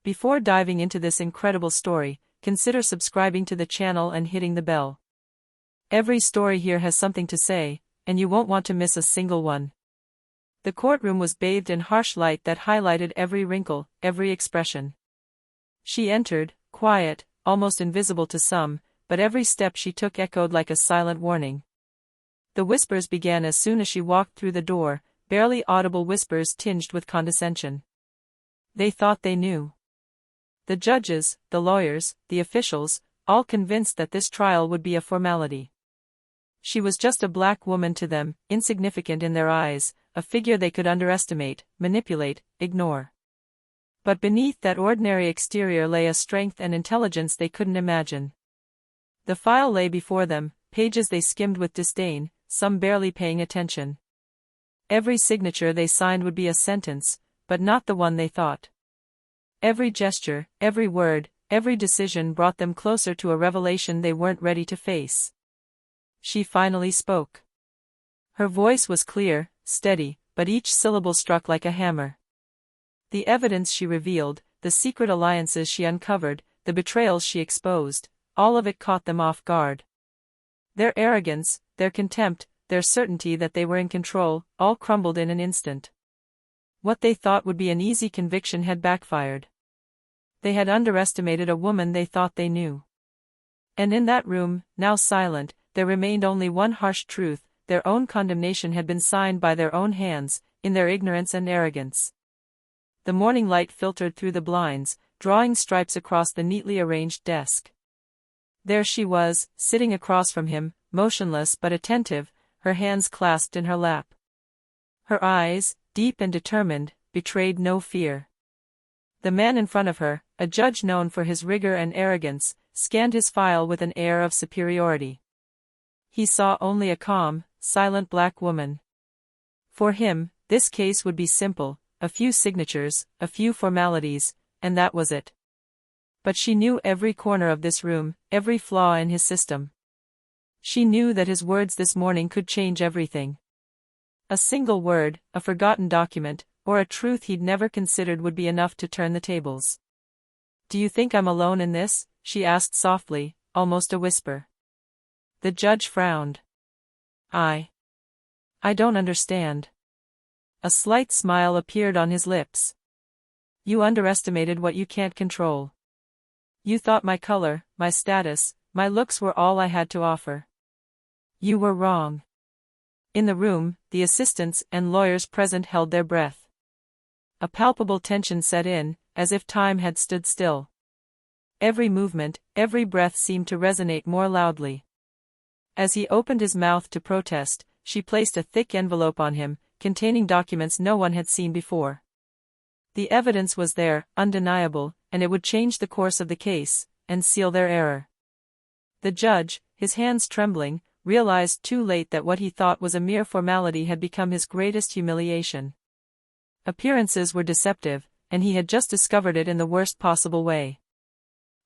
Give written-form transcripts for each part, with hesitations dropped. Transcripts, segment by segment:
Before diving into this incredible story, consider subscribing to the channel and hitting the bell. Every story here has something to say, and you won't want to miss a single one. The courtroom was bathed in harsh light that highlighted every wrinkle, every expression. She entered, quiet, almost invisible to some, but every step she took echoed like a silent warning. The whispers began as soon as she walked through the door, barely audible whispers tinged with condescension. They thought they knew. The judges, the lawyers, the officials, all convinced that this trial would be a formality. She was just a black woman to them, insignificant in their eyes, a figure they could underestimate, manipulate, ignore. But beneath that ordinary exterior lay a strength and intelligence they couldn't imagine. The file lay before them, pages they skimmed with disdain, some barely paying attention. Every signature they signed would be a sentence, but not the one they thought. Every gesture, every word, every decision brought them closer to a revelation they weren't ready to face. She finally spoke. Her voice was clear, steady, but each syllable struck like a hammer. The evidence she revealed, the secret alliances she uncovered, the betrayals she exposed, all of it caught them off guard. Their arrogance, their contempt, their certainty that they were in control, all crumbled in an instant. What they thought would be an easy conviction had backfired. They had underestimated a woman they thought they knew. And in that room, now silent, there remained only one harsh truth: their own condemnation had been signed by their own hands, in their ignorance and arrogance. The morning light filtered through the blinds, drawing stripes across the neatly arranged desk. There she was, sitting across from him, motionless but attentive, her hands clasped in her lap. Her eyes, deep and determined, betrayed no fear. The man in front of her, a judge known for his rigor and arrogance, scanned his file with an air of superiority. He saw only a calm, silent black woman. For him, this case would be simple, a few signatures, a few formalities, and that was it. But she knew every corner of this room, every flaw in his system. She knew that his words this morning could change everything. A single word, a forgotten document, or a truth he'd never considered would be enough to turn the tables. "Do you think I'm alone in this?" she asked softly, almost a whisper. The judge frowned. I don't understand." A slight smile appeared on his lips. "You underestimated what you can't control. You thought my color, my status, my looks were all I had to offer. You were wrong." In the room, the assistants and lawyers present held their breath. A palpable tension set in, as if time had stood still. Every movement, every breath seemed to resonate more loudly. As he opened his mouth to protest, she placed a thick envelope on him, containing documents no one had seen before. The evidence was there, undeniable, and it would change the course of the case, and seal their error. The judge, his hands trembling, realized too late that what he thought was a mere formality had become his greatest humiliation. Appearances were deceptive, and he had just discovered it in the worst possible way.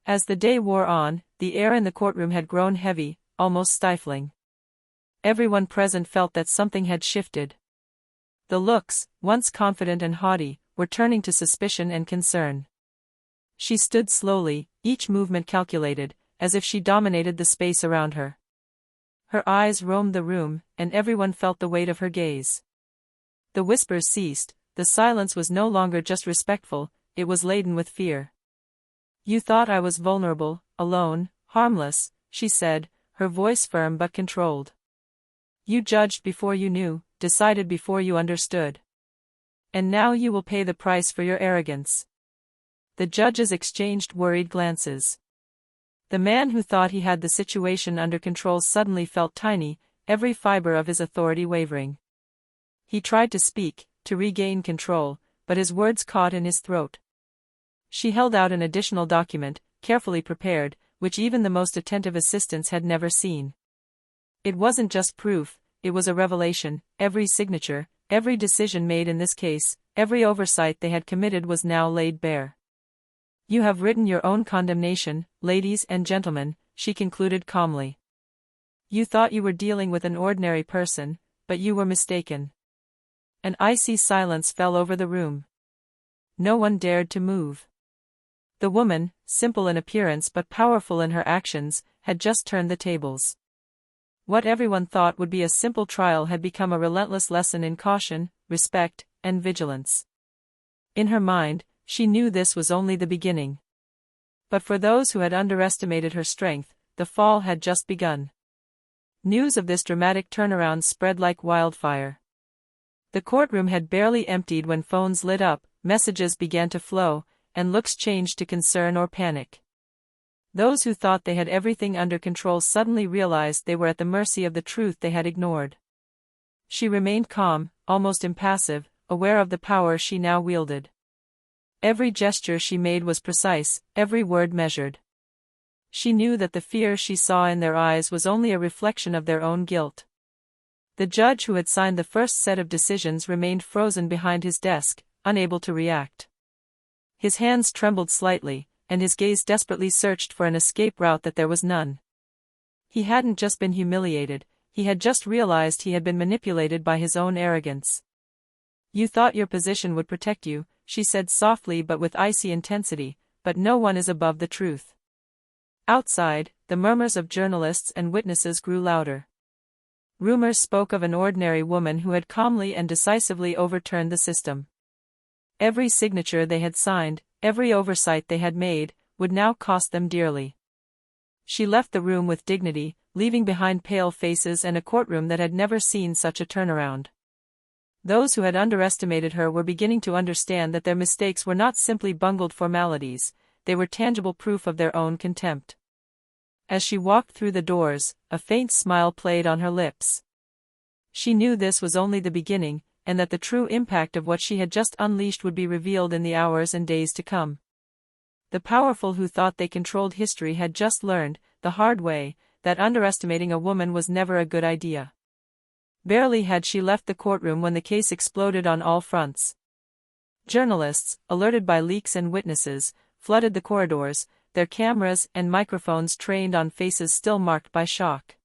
As the day wore on, the air in the courtroom had grown heavy, almost stifling. Everyone present felt that something had shifted. The looks, once confident and haughty, were turning to suspicion and concern. She stood slowly, each movement calculated, as if she dominated the space around her. Her eyes roamed the room, and everyone felt the weight of her gaze. The whispers ceased, the silence was no longer just respectful, it was laden with fear. "You thought I was vulnerable, alone, harmless," she said, her voice firm but controlled. "You judged before you knew, decided before you understood. And now you will pay the price for your arrogance." The judges exchanged worried glances. The man who thought he had the situation under control suddenly felt tiny, every fiber of his authority wavering. He tried to speak, to regain control, but his words caught in his throat. She held out an additional document, carefully prepared, which even the most attentive assistants had never seen. It wasn't just proof, it was a revelation. Every signature, every decision made in this case, every oversight they had committed was now laid bare. "You have written your own condemnation, ladies and gentlemen," she concluded calmly. "You thought you were dealing with an ordinary person, but you were mistaken." An icy silence fell over the room. No one dared to move. The woman, simple in appearance but powerful in her actions, had just turned the tables. What everyone thought would be a simple trial had become a relentless lesson in caution, respect, and vigilance. In her mind, she knew this was only the beginning. But for those who had underestimated her strength, the fall had just begun. News of this dramatic turnaround spread like wildfire. The courtroom had barely emptied when phones lit up, messages began to flow, and looks changed to concern or panic. Those who thought they had everything under control suddenly realized they were at the mercy of the truth they had ignored. She remained calm, almost impassive, aware of the power she now wielded. Every gesture she made was precise, every word measured. She knew that the fear she saw in their eyes was only a reflection of their own guilt. The judge who had signed the first set of decisions remained frozen behind his desk, unable to react. His hands trembled slightly, and his gaze desperately searched for an escape route that there was none. He hadn't just been humiliated, he had just realized he had been manipulated by his own arrogance. "You thought your position would protect you," she said softly but with icy intensity, "but no one is above the truth." Outside, the murmurs of journalists and witnesses grew louder. Rumors spoke of an ordinary woman who had calmly and decisively overturned the system. Every signature they had signed, every oversight they had made, would now cost them dearly. She left the room with dignity, leaving behind pale faces and a courtroom that had never seen such a turnaround. Those who had underestimated her were beginning to understand that their mistakes were not simply bungled formalities, they were tangible proof of their own contempt. As she walked through the doors, a faint smile played on her lips. She knew this was only the beginning, and that the true impact of what she had just unleashed would be revealed in the hours and days to come. The powerful who thought they controlled history had just learned, the hard way, that underestimating a woman was never a good idea. Barely had she left the courtroom when the case exploded on all fronts. Journalists, alerted by leaks and witnesses, flooded the corridors, their cameras and microphones trained on faces still marked by shock.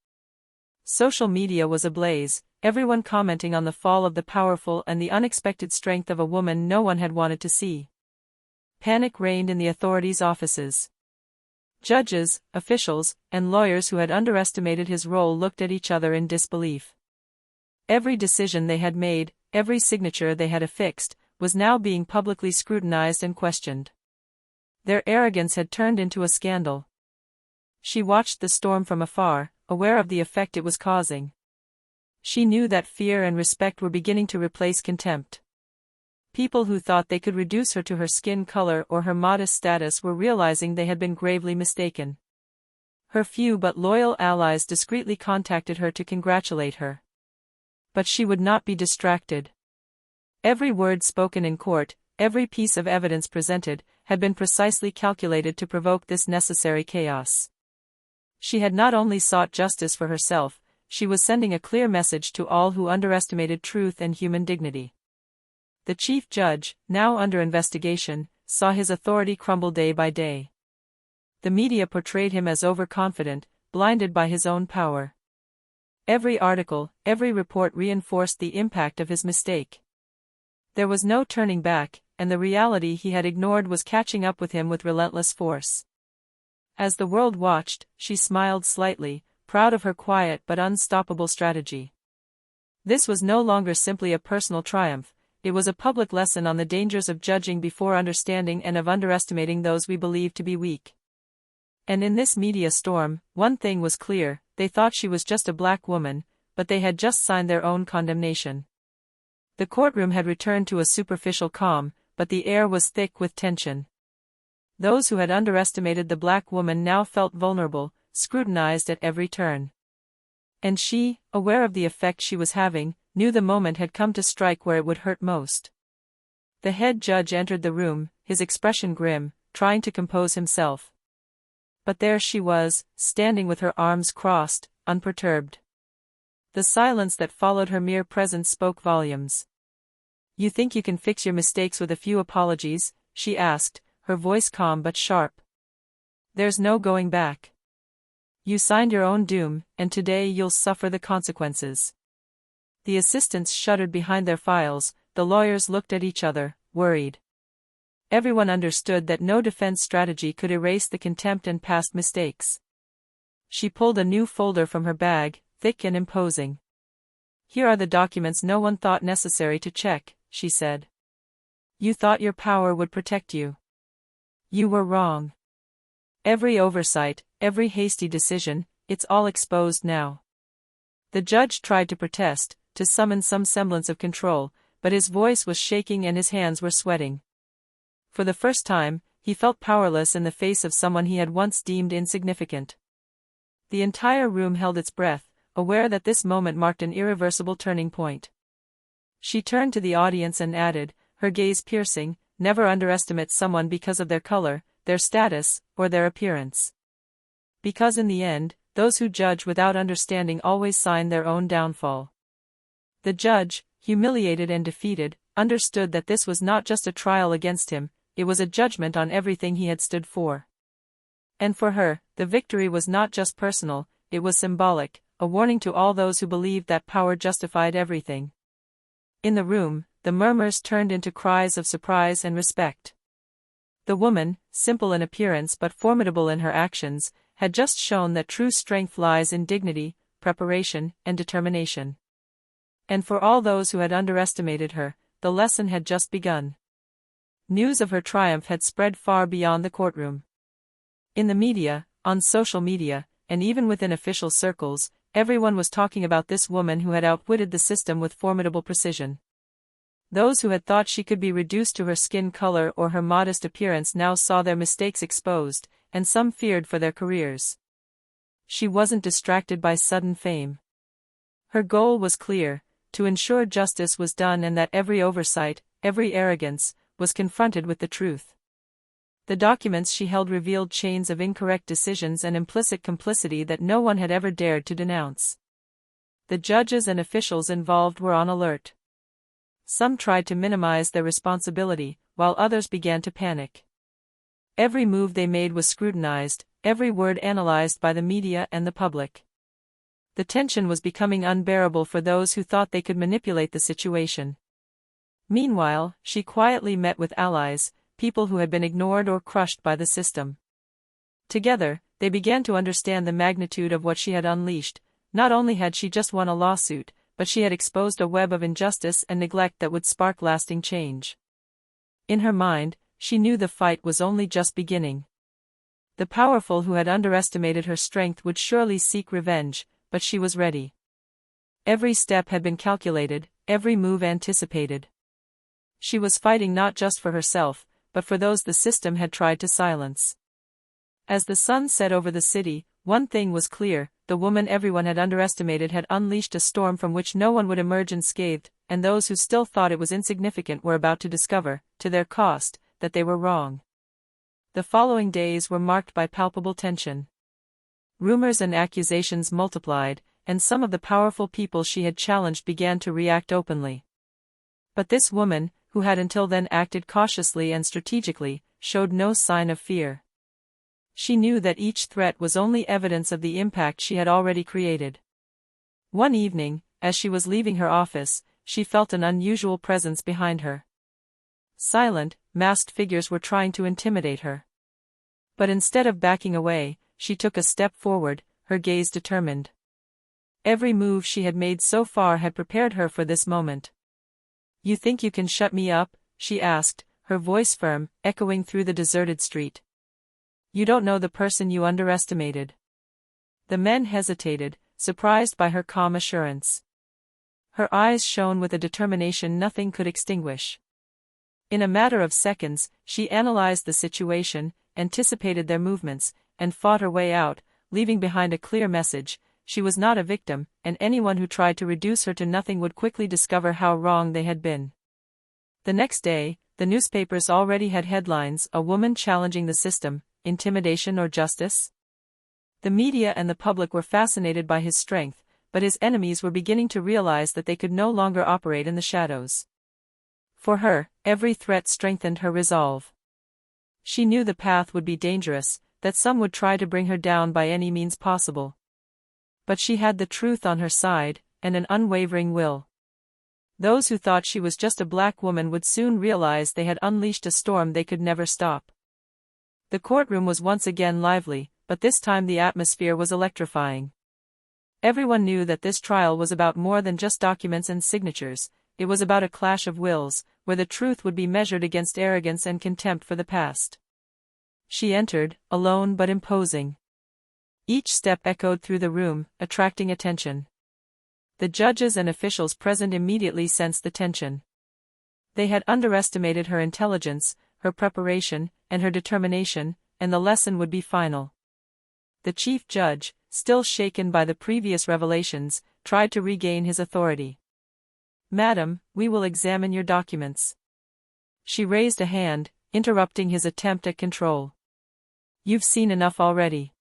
Social media was ablaze, everyone commenting on the fall of the powerful and the unexpected strength of a woman no one had wanted to see. Panic reigned in the authorities' offices. Judges, officials, and lawyers who had underestimated his role looked at each other in disbelief. Every decision they had made, every signature they had affixed, was now being publicly scrutinized and questioned. Their arrogance had turned into a scandal. She watched the storm from afar, aware of the effect it was causing. She knew that fear and respect were beginning to replace contempt. People who thought they could reduce her to her skin color or her modest status were realizing they had been gravely mistaken. Her few but loyal allies discreetly contacted her to congratulate her. But she would not be distracted. Every word spoken in court, every piece of evidence presented, had been precisely calculated to provoke this necessary chaos. She had not only sought justice for herself, she was sending a clear message to all who underestimated truth and human dignity. The chief judge, now under investigation, saw his authority crumble day by day. The media portrayed him as overconfident, blinded by his own power. Every article, every report reinforced the impact of his mistake. There was no turning back, and the reality he had ignored was catching up with him with relentless force. As the world watched, she smiled slightly, proud of her quiet but unstoppable strategy. This was no longer simply a personal triumph, it was a public lesson on the dangers of judging before understanding and of underestimating those we believe to be weak. And in this media storm, one thing was clear, they thought she was just a black woman, but they had just signed their own condemnation. The courtroom had returned to a superficial calm, but the air was thick with tension. Those who had underestimated the black woman now felt vulnerable, scrutinized at every turn. And she, aware of the effect she was having, knew the moment had come to strike where it would hurt most. The head judge entered the room, his expression grim, trying to compose himself. But there she was, standing with her arms crossed, unperturbed. The silence that followed her mere presence spoke volumes. "You think you can fix your mistakes with a few apologies?" she asked, her voice calm but sharp. "There's no going back. You signed your own doom, and today you'll suffer the consequences." The assistants shuddered behind their files, the lawyers looked at each other, worried. Everyone understood that no defense strategy could erase the contempt and past mistakes. She pulled a new folder from her bag, thick and imposing. "Here are the documents no one thought necessary to check," she said. "You thought your power would protect you. You were wrong. Every oversight, every hasty decision, it's all exposed now." The judge tried to protest, to summon some semblance of control, but his voice was shaking and his hands were sweating. For the first time, he felt powerless in the face of someone he had once deemed insignificant. The entire room held its breath, aware that this moment marked an irreversible turning point. She turned to the audience and added, her gaze piercing, "Never underestimate someone because of their color, their status, or their appearance. Because in the end, those who judge without understanding always sign their own downfall." The judge, humiliated and defeated, understood that this was not just a trial against him, it was a judgment on everything he had stood for. And for her, the victory was not just personal, it was symbolic, a warning to all those who believed that power justified everything. In the room, the murmurs turned into cries of surprise and respect. The woman, simple in appearance but formidable in her actions, had just shown that true strength lies in dignity, preparation, and determination. And for all those who had underestimated her, the lesson had just begun. News of her triumph had spread far beyond the courtroom. In the media, on social media, and even within official circles, everyone was talking about this woman who had outwitted the system with formidable precision. Those who had thought she could be reduced to her skin color or her modest appearance now saw their mistakes exposed, and some feared for their careers. She wasn't distracted by sudden fame. Her goal was clear, to ensure justice was done and that every oversight, every arrogance, was confronted with the truth. The documents she held revealed chains of incorrect decisions and implicit complicity that no one had ever dared to denounce. The judges and officials involved were on alert. Some tried to minimize their responsibility, while others began to panic. Every move they made was scrutinized, every word analyzed by the media and the public. The tension was becoming unbearable for those who thought they could manipulate the situation. Meanwhile, she quietly met with allies, people who had been ignored or crushed by the system. Together, they began to understand the magnitude of what she had unleashed. Not only had she just won a lawsuit, but she had exposed a web of injustice and neglect that would spark lasting change. In her mind, she knew the fight was only just beginning. The powerful who had underestimated her strength would surely seek revenge, but she was ready. Every step had been calculated, every move anticipated. She was fighting not just for herself, but for those the system had tried to silence. As the sun set over the city, one thing was clear: the woman everyone had underestimated had unleashed a storm from which no one would emerge unscathed, and those who still thought it was insignificant were about to discover, to their cost, that they were wrong. The following days were marked by palpable tension. Rumors and accusations multiplied, and some of the powerful people she had challenged began to react openly. But this woman, who had until then acted cautiously and strategically, showed no sign of fear. She knew that each threat was only evidence of the impact she had already created. One evening, as she was leaving her office, she felt an unusual presence behind her. Silent, masked figures were trying to intimidate her. But instead of backing away, she took a step forward, her gaze determined. Every move she had made so far had prepared her for this moment. "You think you can shut me up?" she asked, her voice firm, echoing through the deserted street. "You don't know the person you underestimated." The men hesitated, surprised by her calm assurance. Her eyes shone with a determination nothing could extinguish. In a matter of seconds, she analyzed the situation, anticipated their movements, and fought her way out, leaving behind a clear message: she was not a victim, and anyone who tried to reduce her to nothing would quickly discover how wrong they had been. The next day, the newspapers already had headlines: "A woman challenging the system, intimidation or justice?" The media and the public were fascinated by his strength, but his enemies were beginning to realize that they could no longer operate in the shadows. For her, every threat strengthened her resolve. She knew the path would be dangerous, that some would try to bring her down by any means possible. But she had the truth on her side, and an unwavering will. Those who thought she was just a black woman would soon realize they had unleashed a storm they could never stop. The courtroom was once again lively, but this time the atmosphere was electrifying. Everyone knew that this trial was about more than just documents and signatures. It was about a clash of wills, where the truth would be measured against arrogance and contempt for the past. She entered, alone but imposing. Each step echoed through the room, attracting attention. The judges and officials present immediately sensed the tension. They had underestimated her intelligence, her preparation, and her determination, and the lesson would be final. The chief judge, still shaken by the previous revelations, tried to regain his authority. "Madam, we will examine your documents." She raised a hand, interrupting his attempt at control. "You've seen enough already.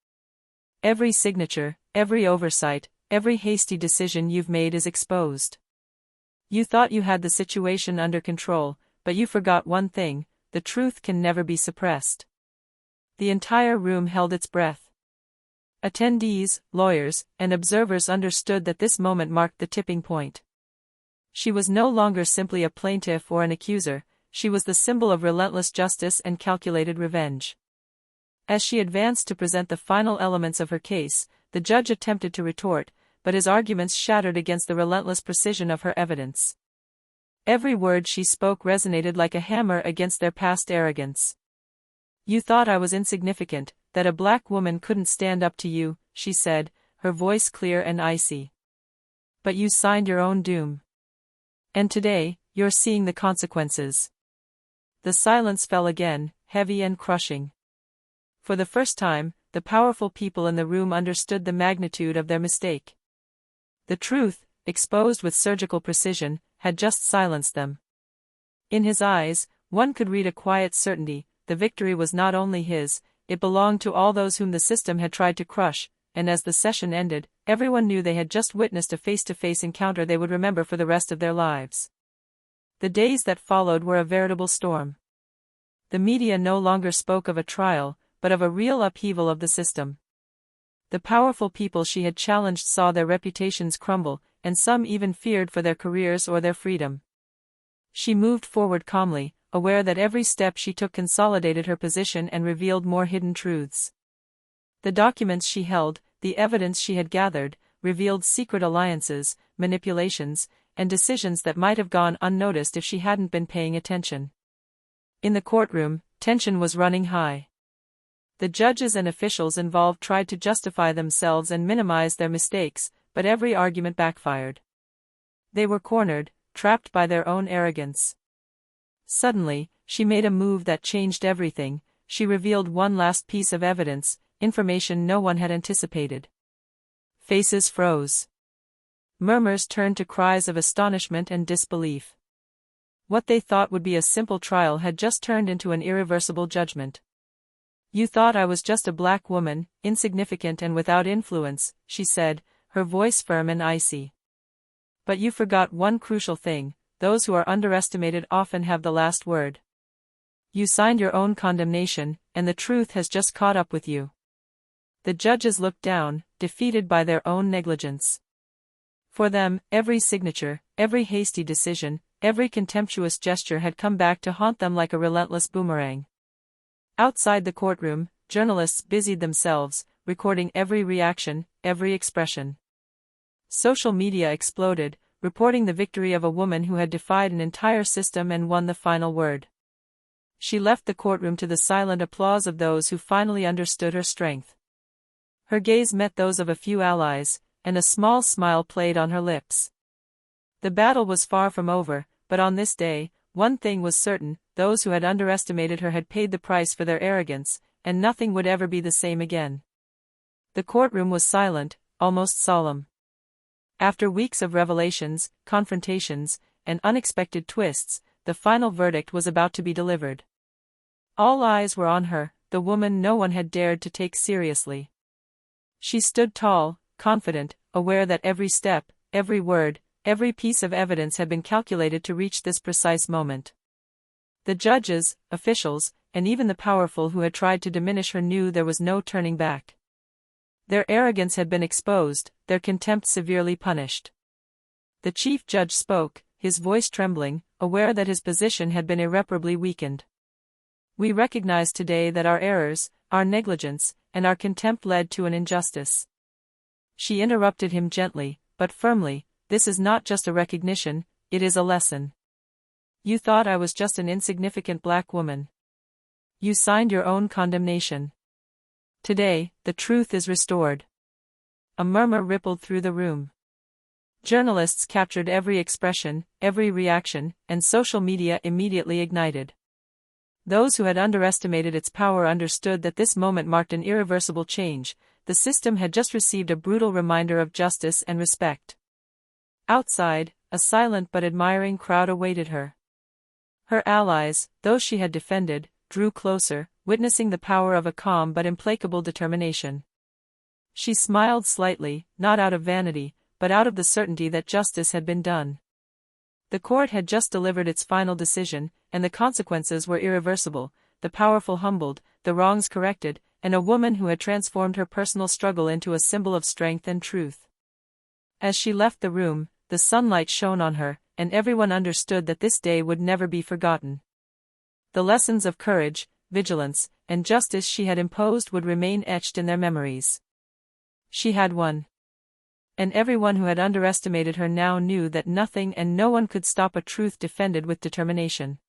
Every signature, every oversight, every hasty decision you've made is exposed. You thought you had the situation under control, but you forgot one thing: the truth can never be suppressed." The entire room held its breath. Attendees, lawyers, and observers understood that this moment marked the tipping point. She was no longer simply a plaintiff or an accuser, she was the symbol of relentless justice and calculated revenge. As she advanced to present the final elements of her case, the judge attempted to retort, but his arguments shattered against the relentless precision of her evidence. Every word she spoke resonated like a hammer against their past arrogance. "You thought I was insignificant, that a black woman couldn't stand up to you," she said, her voice clear and icy. "But you signed your own doom. And today, you're seeing the consequences." The silence fell again, heavy and crushing. For the first time, the powerful people in the room understood the magnitude of their mistake. The truth, exposed with surgical precision, had just silenced them. In his eyes, one could read a quiet certainty: the victory was not only his, it belonged to all those whom the system had tried to crush, and as the session ended, everyone knew they had just witnessed a face-to-face encounter they would remember for the rest of their lives. The days that followed were a veritable storm. The media no longer spoke of a trial, but of a real upheaval of the system. The powerful people she had challenged saw their reputations crumble, and some even feared for their careers or their freedom. She moved forward calmly, aware that every step she took consolidated her position and revealed more hidden truths. The documents she held, the evidence she had gathered, revealed secret alliances, manipulations, and decisions that might have gone unnoticed if she hadn't been paying attention. In the courtroom, tension was running high. The judges and officials involved tried to justify themselves and minimize their mistakes, but every argument backfired. They were cornered, trapped by their own arrogance. Suddenly, she made a move that changed everything. She revealed one last piece of evidence, information no one had anticipated. Faces froze. Murmurs turned to cries of astonishment and disbelief. What they thought would be a simple trial had just turned into an irreversible judgment. "You thought I was just a black woman, insignificant and without influence," she said, her voice firm and icy. "But you forgot one crucial thing: those who are underestimated often have the last word. You signed your own condemnation, and the truth has just caught up with you." The judges looked down, defeated by their own negligence. For them, every signature, every hasty decision, every contemptuous gesture had come back to haunt them like a relentless boomerang. Outside the courtroom, journalists busied themselves, recording every reaction, every expression. Social media exploded, reporting the victory of a woman who had defied an entire system and won the final word. She left the courtroom to the silent applause of those who finally understood her strength. Her gaze met those of a few allies, and a small smile played on her lips. The battle was far from over, but on this day, one thing was certain: those who had underestimated her had paid the price for their arrogance, and nothing would ever be the same again. The courtroom was silent, almost solemn. After weeks of revelations, confrontations, and unexpected twists, the final verdict was about to be delivered. All eyes were on her, the woman no one had dared to take seriously. She stood tall, confident, aware that every step, every word, every piece of evidence had been calculated to reach this precise moment. The judges, officials, and even the powerful who had tried to diminish her knew there was no turning back. Their arrogance had been exposed, their contempt severely punished. The chief judge spoke, his voice trembling, aware that his position had been irreparably weakened. We recognize today that our errors, our negligence, and our contempt led to an injustice. She interrupted him gently, but firmly, this is not just a recognition, it is a lesson. You thought I was just an insignificant black woman. You signed your own condemnation. Today, the truth is restored. A murmur rippled through the room. Journalists captured every expression, every reaction, and social media immediately ignited. Those who had underestimated its power understood that this moment marked an irreversible change. The system had just received a brutal reminder of justice and respect. Outside, a silent but admiring crowd awaited her. Her allies, those she had defended, drew closer, witnessing the power of a calm but implacable determination. She smiled slightly, not out of vanity, but out of the certainty that justice had been done. The court had just delivered its final decision, and the consequences were irreversible, the powerful humbled, the wrongs corrected, and a woman who had transformed her personal struggle into a symbol of strength and truth. As she left the room, the sunlight shone on her, and everyone understood that this day would never be forgotten. The lessons of courage, vigilance, and justice she had imposed would remain etched in their memories. She had won. And everyone who had underestimated her now knew that nothing and no one could stop a truth defended with determination.